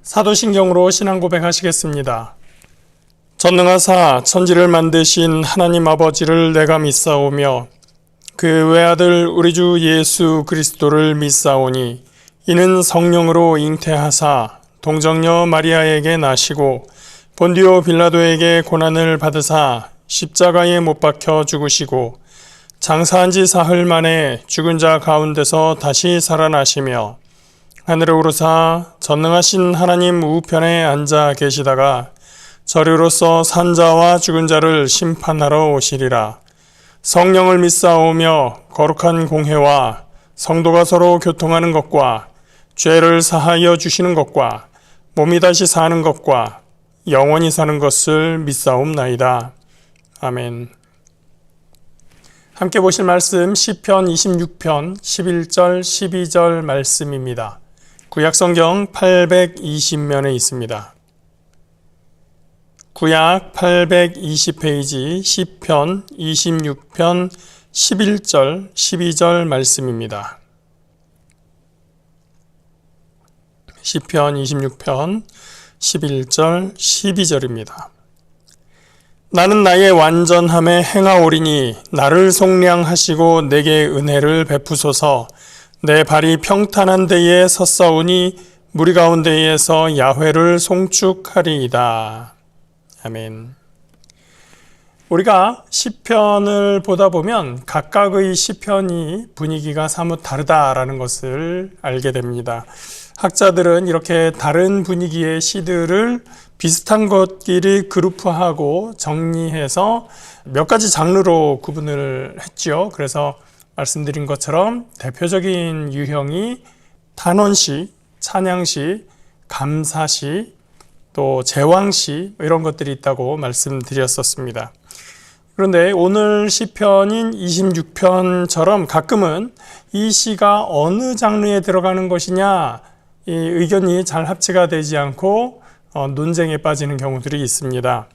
사도신경으로 신앙 고백하시겠습니다. 전능하사 천지를 만드신 하나님 아버지를 내가 믿사오며 그 외아들 우리 주 예수 그리스도를 믿사오니 이는 성령으로 잉태하사 동정녀 마리아에게 나시고 본디오 빌라도에게 고난을 받으사 십자가에 못 박혀 죽으시고 장사한 지 사흘 만에 죽은 자 가운데서 다시 살아나시며 하늘에 오르사 전능하신 하나님 우편에 앉아 계시다가 저리로서 산 자와 죽은 자를 심판하러 오시리라. 성령을 믿사오며 거룩한 공회와 성도가 서로 교통하는 것과 죄를 사하여 주시는 것과 몸이 다시 사는 것과 영원히 사는 것을 믿사옵나이다. 아멘. 함께 보실 말씀 시편 26편 11절 12절 말씀입니다. 구약성경 820면에 있습니다. 구약 820페이지 시편 26편 11절 12절 말씀입니다. 시편 26편 11절 12절입니다. 나는 나의 완전함에 행하오리니 나를 속량하시고 내게 은혜를 베푸소서. 내 발이 평탄한 데에 섰사오니 무리 가운데에서 야훼를 송축하리이다. 아멘. 우리가 시편을 보다 보면 각각의 시편이 분위기가 사뭇 다르다라는 것을 알게 됩니다. 학자들은 이렇게 다른 분위기의 시들을 비슷한 것끼리 그룹화하고 정리해서 몇 가지 장르로 구분을 했죠. 그래서 말씀드린 것처럼 대표적인 유형이 탄원시, 찬양시, 감사시, 또 제왕시 이런 것들이 있다고 말씀드렸었습니다. 그런데 오늘 시편인 26편처럼 가끔은 이 시가 어느 장르에 들어가는 것이냐 이 의견이 잘 합치가 되지 않고 논쟁에 빠지는 경우들이 있습니다.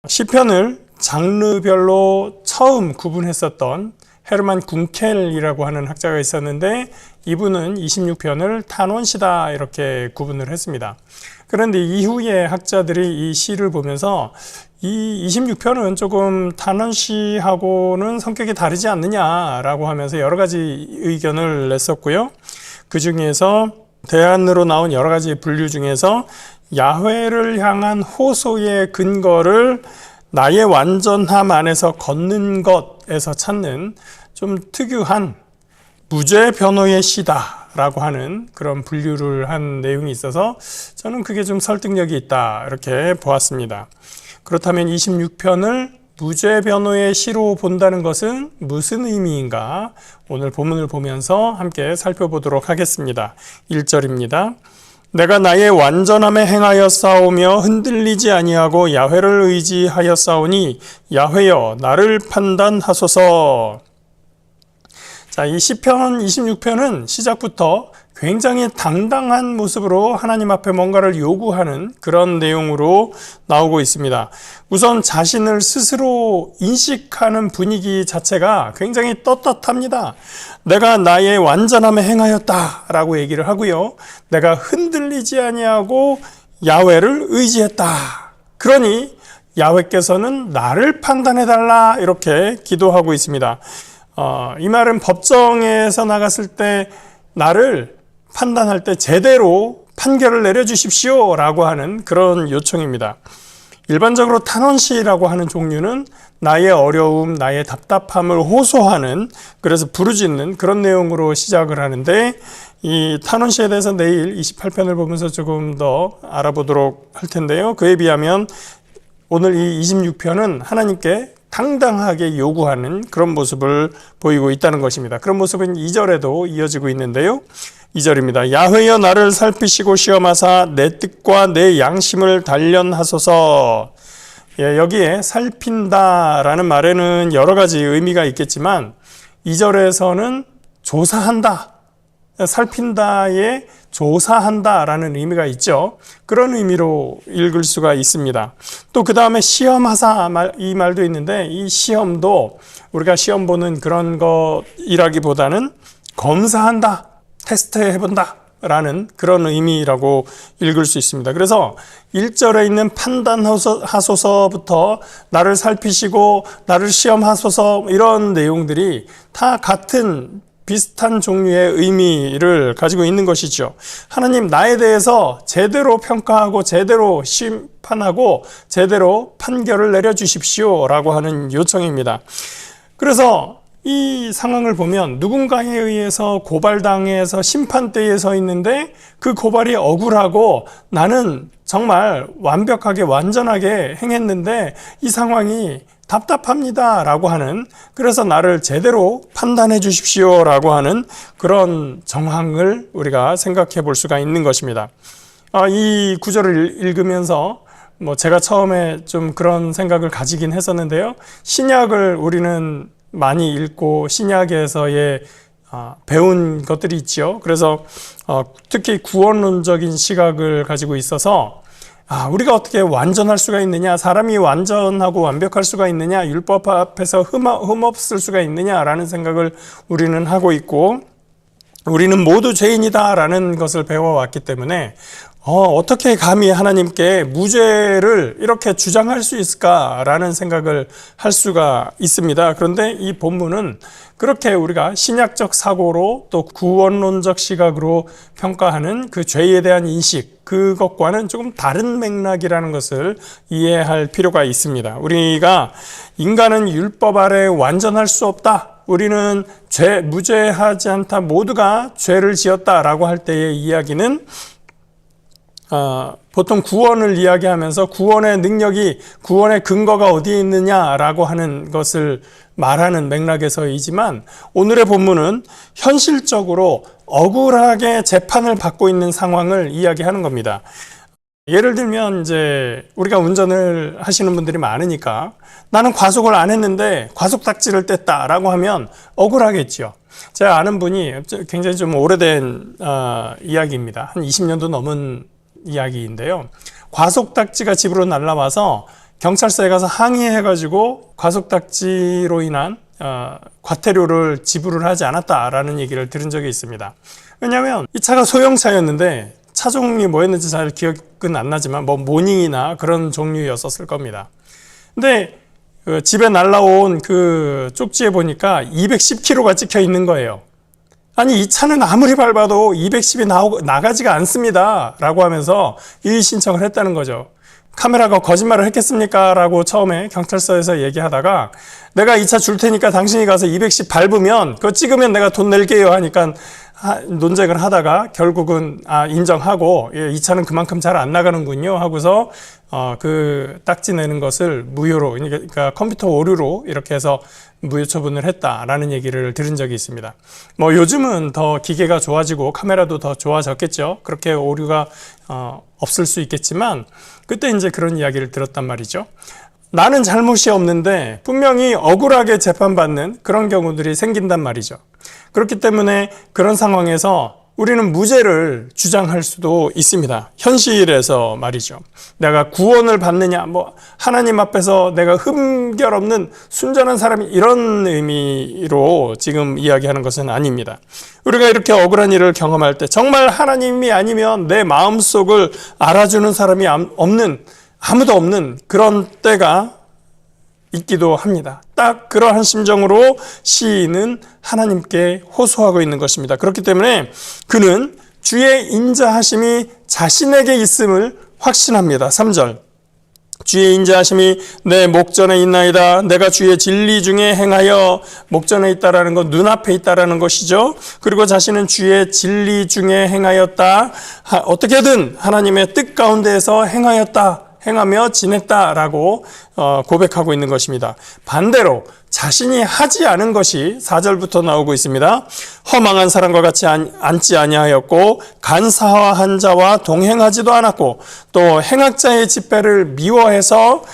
시편을 장르별로 처음 구분했었던 헤르만 군켈이라고 하는 학자가 있었는데 이분은 26편을 탄원시다 이렇게 구분을 했습니다. 그런데 이후에 학자들이 이 시를 보면서 이 26편은 조금 탄원시하고는 성격이 다르지 않느냐라고 하면서 여러 가지 의견을 냈었고요. 그 중에서 대안으로 나온 여러 가지 분류 중에서 야훼를 향한 호소의 근거를 나의 완전함 안에서 걷는 것에서 찾는 좀 특유한 무죄 변호의 시다라고 하는 그런 분류를 한 내용이 있어서 저는 그게 좀 설득력이 있다 이렇게 보았습니다. 그렇다면 26편을 무죄 변호의 시로 본다는 것은 무슨 의미인가? 오늘 본문을 보면서 함께 살펴보도록 하겠습니다. 1절입니다. 내가 나의 완전함에 행하여 싸우며 흔들리지 아니하고 야훼를 의지하여 싸우니 야훼여 나를 판단하소서. 자, 이 시편 26편은 시작부터 굉장히 당당한 모습으로 하나님 앞에 뭔가를 요구하는 그런 내용으로 나오고 있습니다. 우선 자신을 스스로 인식하는 분위기 자체가 굉장히 떳떳합니다. 내가 나의 완전함에 행하였다 라고 얘기를 하고요. 내가 흔들리지 아니하고 야훼를 의지했다. 그러니 야훼께서는 나를 판단해달라 이렇게 기도하고 있습니다. 이 말은 법정에서 나갔을 때 나를 판단할 때 제대로 판결을 내려주십시오 라고 하는 그런 요청입니다. 일반적으로 탄원시라고 하는 종류는 나의 어려움, 나의 답답함을 호소하는, 그래서 부르짖는 그런 내용으로 시작을 하는데 이 탄원시에 대해서 내일 28편을 보면서 조금 더 알아보도록 할 텐데요. 그에 비하면 오늘 이 26편은 하나님께 당당하게 요구하는 그런 모습을 보이고 있다는 것입니다. 그런 모습은 2절에도 이어지고 있는데요. 2절입니다. 야훼여 나를 살피시고 시험하사 내 뜻과 내 양심을 단련하소서. 여기에 살핀다라는 말에는 여러 가지 의미가 있겠지만 2절에서는 조사한다, 살핀다에 조사한다라는 의미가 있죠. 그런 의미로 읽을 수가 있습니다. 또 그 다음에 시험하사 이 말도 있는데, 이 시험도 우리가 시험 보는 그런 것이라기보다는 검사한다, 테스트해본다 라는 그런 의미라고 읽을 수 있습니다. 그래서 1절에 있는 판단하소서부터 나를 살피시고 나를 시험하소서, 이런 내용들이 다 같은 비슷한 종류의 의미를 가지고 있는 것이죠. 하나님, 나에 대해서 제대로 평가하고 제대로 심판하고 제대로 판결을 내려주십시오 라고 하는 요청입니다. 그래서 이 상황을 보면 누군가에 의해서 고발당해서 심판대에 서 있는데 그 고발이 억울하고 나는 정말 완벽하게 완전하게 행했는데 이 상황이 답답합니다 라고 하는, 그래서 나를 제대로 판단해 주십시오 라고 하는 그런 정황을 우리가 생각해 볼 수가 있는 것입니다. 이 구절을 읽으면서 제가 처음에 좀 그런 생각을 가지긴 했었는데요. 신약을 우리는 많이 읽고 신약에서의 배운 것들이 있죠. 그래서 특히 구원론적인 시각을 가지고 있어서 우리가 어떻게 완전할 수가 있느냐, 사람이 완전하고 완벽할 수가 있느냐, 율법 앞에서 흠없을 수가 있느냐라는 생각을 우리는 하고 있고, 우리는 모두 죄인이다라는 것을 배워왔기 때문에 어떻게 감히 하나님께 무죄를 이렇게 주장할 수 있을까라는 생각을 할 수가 있습니다. 그런데 이 본문은 그렇게 우리가 신약적 사고로 또 구원론적 시각으로 평가하는 그 죄에 대한 인식, 그것과는 조금 다른 맥락이라는 것을 이해할 필요가 있습니다. 우리가 인간은 율법 아래 완전할 수 없다, 우리는 무죄하지 않다, 모두가 죄를 지었다라고 할 때의 이야기는 보통 구원을 이야기하면서 구원의 능력이, 구원의 근거가 어디에 있느냐라고 하는 것을 말하는 맥락에서이지만, 오늘의 본문은 현실적으로 억울하게 재판을 받고 있는 상황을 이야기하는 겁니다. 예를 들면 이제 우리가 운전을 하시는 분들이 많으니까 나는 과속을 안 했는데 과속 딱지를 뗐다라고 하면 억울하겠죠. 제가 아는 분이 굉장히 좀 오래된 이야기입니다. 한 20년도 넘은 이야기인데요. 과속딱지가 집으로 날라와서 경찰서에 가서 항의해가지고 과속딱지로 인한 과태료를 지불을 하지 않았다라는 얘기를 들은 적이 있습니다. 왜냐하면 이 차가 소형차였는데 차 종이 뭐였는지 잘 기억은 안 나지만 모닝이나 그런 종류였었을 겁니다. 근데 집에 날라온 그 쪽지에 보니까 210km가 찍혀 있는 거예요. 아니, 이 차는 아무리 밟아도 210이 나가지가 않습니다 라고 하면서 이의 신청을 했다는 거죠. 카메라가 거짓말을 했겠습니까? 라고 처음에 경찰서에서 얘기하다가, 내가 이 차 줄 테니까 당신이 가서 210 밟으면 그거 찍으면 내가 돈 낼게요 하니까 논쟁을 하다가 결국은 인정하고, 이 차는 그만큼 잘 안 나가는군요 하고서 그 딱지 내는 것을 무효로, 그러니까 컴퓨터 오류로 이렇게 해서 무효 처분을 했다라는 얘기를 들은 적이 있습니다. 요즘은 더 기계가 좋아지고 카메라도 더 좋아졌겠죠. 그렇게 오류가 없을 수 있겠지만 그때 이제 그런 이야기를 들었단 말이죠. 나는 잘못이 없는데 분명히 억울하게 재판받는 그런 경우들이 생긴단 말이죠. 그렇기 때문에 그런 상황에서 우리는 무죄를 주장할 수도 있습니다. 현실에서 말이죠. 내가 구원을 받느냐, 하나님 앞에서 내가 흠결 없는 순전한 사람이, 이런 의미로 지금 이야기하는 것은 아닙니다. 우리가 이렇게 억울한 일을 경험할 때 정말 하나님이 아니면 내 마음속을 알아주는 사람이 아무도 없는 그런 때가 있기도 합니다. 딱 그러한 심정으로 시인은 하나님께 호소하고 있는 것입니다. 그렇기 때문에 그는 주의 인자하심이 자신에게 있음을 확신합니다. 3절, 주의 인자하심이 내 목전에 있나이다. 내가 주의 진리 중에 행하여, 목전에 있다라는 건 눈앞에 있다라는 것이죠. 그리고 자신은 주의 진리 중에 행하였다. 어떻게든 하나님의 뜻 가운데에서 행하며 지냈다라고 고백하고 있는 것입니다. 반대로 자신이 하지 않은 것이 4절부터 나오고 있습니다. 허망한 사람과 같이 앉지 아니하였고 간사한 자와 동행하지도 않았고 또 행악자의 집배를 미워해서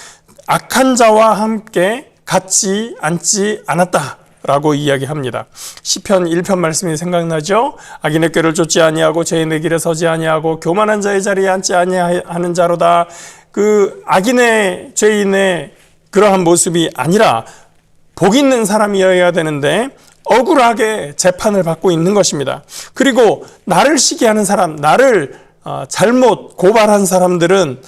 악한 자와 함께 같이 앉지 않았다 라고 이야기합니다. 시편 1편 말씀이 생각나죠? 악인의 꾀를 쫓지 아니하고 죄인의 길에 서지 아니하고 교만한 자의 자리에 앉지 아니하는 자로다. 그 악인의 죄인의 그러한 모습이 아니라 복 있는 사람이어야 되는데 억울하게 재판을 받고 있는 것입니다. 그리고 나를 시기하는 사람, 나를 잘못 고발한 사람들은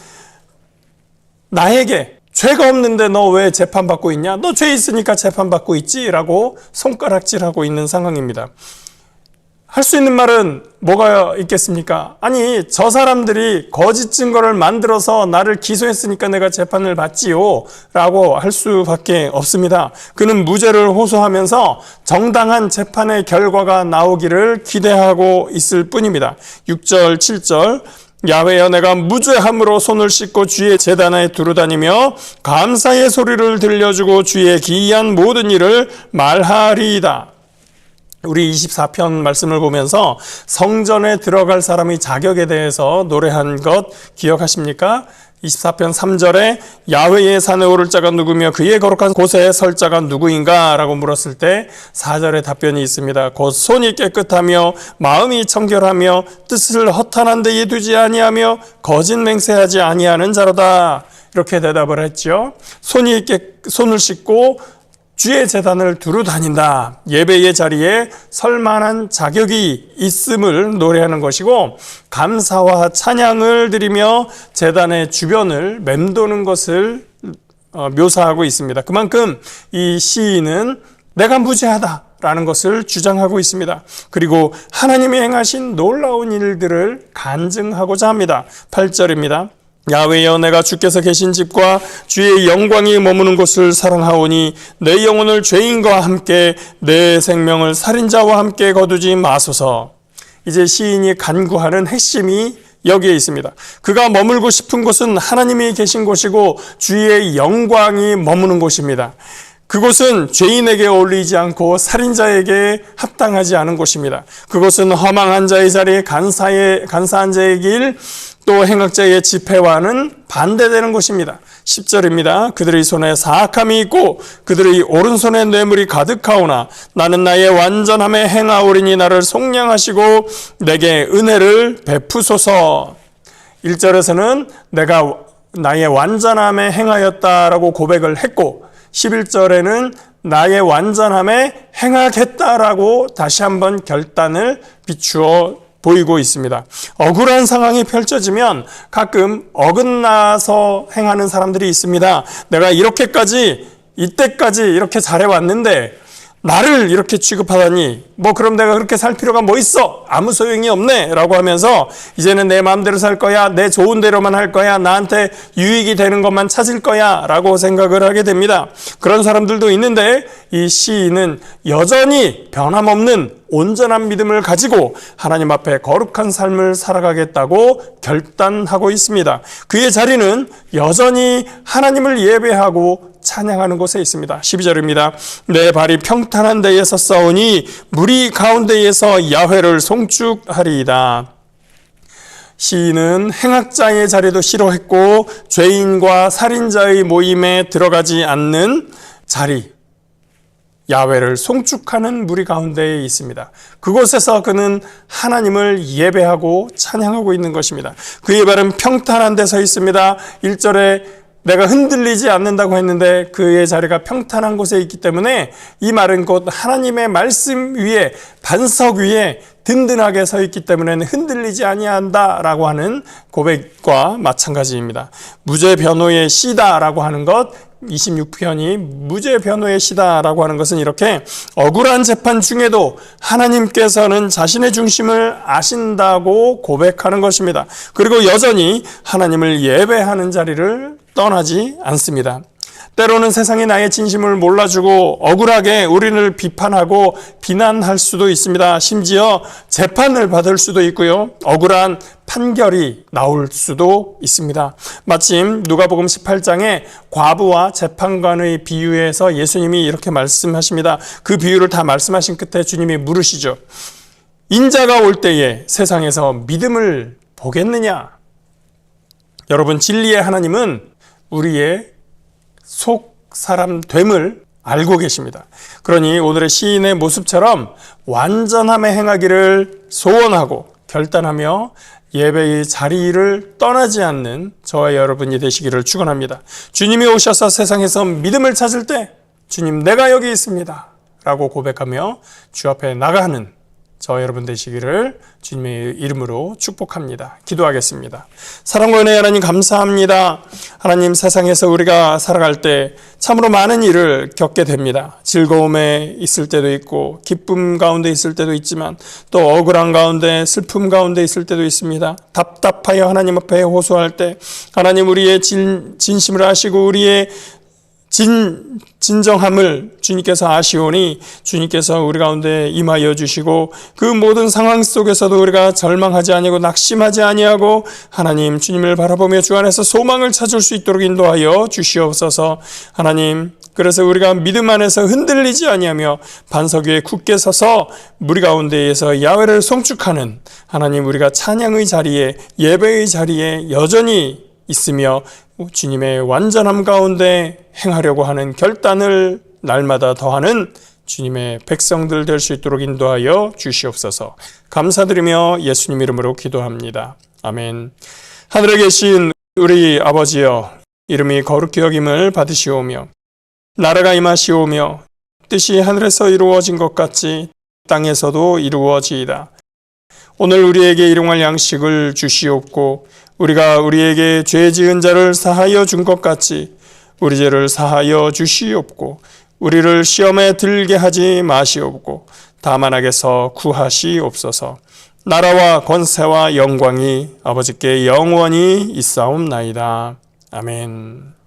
나에게 죄가 없는데 너 왜 재판받고 있냐? 너 죄 있으니까 재판받고 있지? 라고 손가락질하고 있는 상황입니다. 할 수 있는 말은 뭐가 있겠습니까? 아니, 저 사람들이 거짓 증거를 만들어서 나를 기소했으니까 내가 재판을 받지요 라고 할 수밖에 없습니다. 그는 무죄를 호소하면서 정당한 재판의 결과가 나오기를 기대하고 있을 뿐입니다. 6절, 7절 야훼여 내가 무죄함으로 손을 씻고 주의 제단에 두루다니며 감사의 소리를 들려주고 주의 기이한 모든 일을 말하리이다. 우리 24편 말씀을 보면서 성전에 들어갈 사람의 자격에 대해서 노래한 것 기억하십니까? 24편 3절에 야훼의 산에 오를 자가 누구며 그의 거룩한 곳에 설 자가 누구인가? 라고 물었을 때 4절에 답변이 있습니다. 곧 손이 깨끗하며 마음이 청결하며 뜻을 허탄한 데에 두지 아니하며 거짓 맹세하지 아니하는 자로다. 이렇게 대답을 했죠. 손을 씻고 주의 제단을 두루 다닌다. 예배의 자리에 설 만한 자격이 있음을 노래하는 것이고 감사와 찬양을 드리며 제단의 주변을 맴도는 것을 묘사하고 있습니다. 그만큼 이 시인은 내가 무죄하다 라는 것을 주장하고 있습니다. 그리고 하나님이 행하신 놀라운 일들을 간증하고자 합니다. 8절입니다. 야훼여 내가 주께서 계신 집과 주의 영광이 머무는 곳을 사랑하오니 내 영혼을 죄인과 함께 내 생명을 살인자와 함께 거두지 마소서. 이제 시인이 간구하는 핵심이 여기에 있습니다. 그가 머물고 싶은 곳은 하나님이 계신 곳이고 주의 영광이 머무는 곳입니다. 그곳은 죄인에게 어울리지 않고 살인자에게 합당하지 않은 곳입니다. 그곳은 허망한 자의 자리에 간사한 자의 길, 또 행악자의 집회와는 반대되는 곳입니다. 10절입니다. 그들의 손에 사악함이 있고 그들의 오른손에 뇌물이 가득하오나 나는 나의 완전함에 행하오리니 나를 속량하시고 내게 은혜를 베푸소서. 1절에서는 내가 나의 완전함에 행하였다라고 고백을 했고 11절에는 나의 완전함에 행하겠다라고 다시 한번 결단을 비추어 보이고 있습니다. 억울한 상황이 펼쳐지면 가끔 어긋나서 행하는 사람들이 있습니다. 내가 이때까지 이렇게 잘해왔는데 나를 이렇게 취급하다니 그럼 내가 그렇게 살 필요가 뭐 있어? 아무 소용이 없네 라고 하면서 이제는 내 마음대로 살 거야, 내 좋은 대로만 할 거야, 나한테 유익이 되는 것만 찾을 거야 라고 생각을 하게 됩니다. 그런 사람들도 있는데 이 시인은 여전히 변함없는 온전한 믿음을 가지고 하나님 앞에 거룩한 삶을 살아가겠다고 결단하고 있습니다. 그의 자리는 여전히 하나님을 예배하고 찬양하는 곳에 있습니다. 12절입니다. 내 발이 평탄한 데에 섰사오니 무리 가운데에서 야훼를 송축하리이다. 시인은 행악자의 자리도 싫어했고 죄인과 살인자의 모임에 들어가지 않는 자리, 야훼를 송축하는 무리 가운데에 있습니다. 그곳에서 그는 하나님을 예배하고 찬양하고 있는 것입니다. 그의 발은 평탄한 데 서 있습니다. 1절에 내가 흔들리지 않는다고 했는데 그의 자리가 평탄한 곳에 있기 때문에 이 말은 곧 하나님의 말씀 위에, 반석 위에 든든하게 서 있기 때문에 흔들리지 아니한다라고 하는 고백과 마찬가지입니다. 무죄 변호의 시다라고 하는 것, 26편이 무죄 변호의 시다라고 하는 것은 이렇게 억울한 재판 중에도 하나님께서는 자신의 중심을 아신다고 고백하는 것입니다. 그리고 여전히 하나님을 예배하는 자리를 떠나지 않습니다. 때로는 세상이 나의 진심을 몰라주고 억울하게 우리를 비판하고 비난할 수도 있습니다. 심지어 재판을 받을 수도 있고요. 억울한 판결이 나올 수도 있습니다. 마침 누가복음 18장에 과부와 재판관의 비유에서 예수님이 이렇게 말씀하십니다. 그 비유를 다 말씀하신 끝에 주님이 물으시죠. 인자가 올 때에 세상에서 믿음을 보겠느냐? 여러분, 진리의 하나님은 우리의 속 사람 됨을 알고 계십니다. 그러니 오늘의 시인의 모습처럼 완전함에 행하기를 소원하고 결단하며 예배의 자리를 떠나지 않는 저와 여러분이 되시기를 축원합니다. 주님이 오셔서 세상에서 믿음을 찾을 때 주님 내가 여기 있습니다 라고 고백하며 주 앞에 나가는 저와 여러분 되시기를 주님의 이름으로 축복합니다. 기도하겠습니다. 사랑과 은혜의 하나님 감사합니다. 하나님, 세상에서 우리가 살아갈 때 참으로 많은 일을 겪게 됩니다. 즐거움에 있을 때도 있고 기쁨 가운데 있을 때도 있지만 또 억울한 가운데 슬픔 가운데 있을 때도 있습니다. 답답하여 하나님 앞에 호소할 때 하나님 우리의 진심을 아시고 우리의 진정함을 주님께서 아시오니 주님께서 우리 가운데 임하여 주시고 그 모든 상황 속에서도 우리가 절망하지 아니하고 낙심하지 아니하고 하나님 주님을 바라보며 주 안에서 소망을 찾을 수 있도록 인도하여 주시옵소서. 하나님, 그래서 우리가 믿음 안에서 흔들리지 아니하며 반석 위에 굳게 서서 무리 가운데에서 야훼를 송축하는 하나님, 우리가 찬양의 자리에 예배의 자리에 여전히 있으며 주님의 완전함 가운데 행하려고 하는 결단을 날마다 더하는 주님의 백성들 될 수 있도록 인도하여 주시옵소서. 감사드리며 예수님 이름으로 기도합니다. 아멘. 하늘에 계신 우리 아버지여, 이름이 거룩히 여김을 받으시오며 나라가 임하시오며 뜻이 하늘에서 이루어진 것 같이 땅에서도 이루어지이다. 오늘 우리에게 일용할 양식을 주시옵고 우리가 우리에게 죄 지은 자를 사하여 준 것 같이 우리 죄를 사하여 주시옵고 우리를 시험에 들게 하지 마시옵고 다만 악에서 구하시옵소서. 나라와 권세와 영광이 아버지께 영원히 있사옵나이다. 아멘.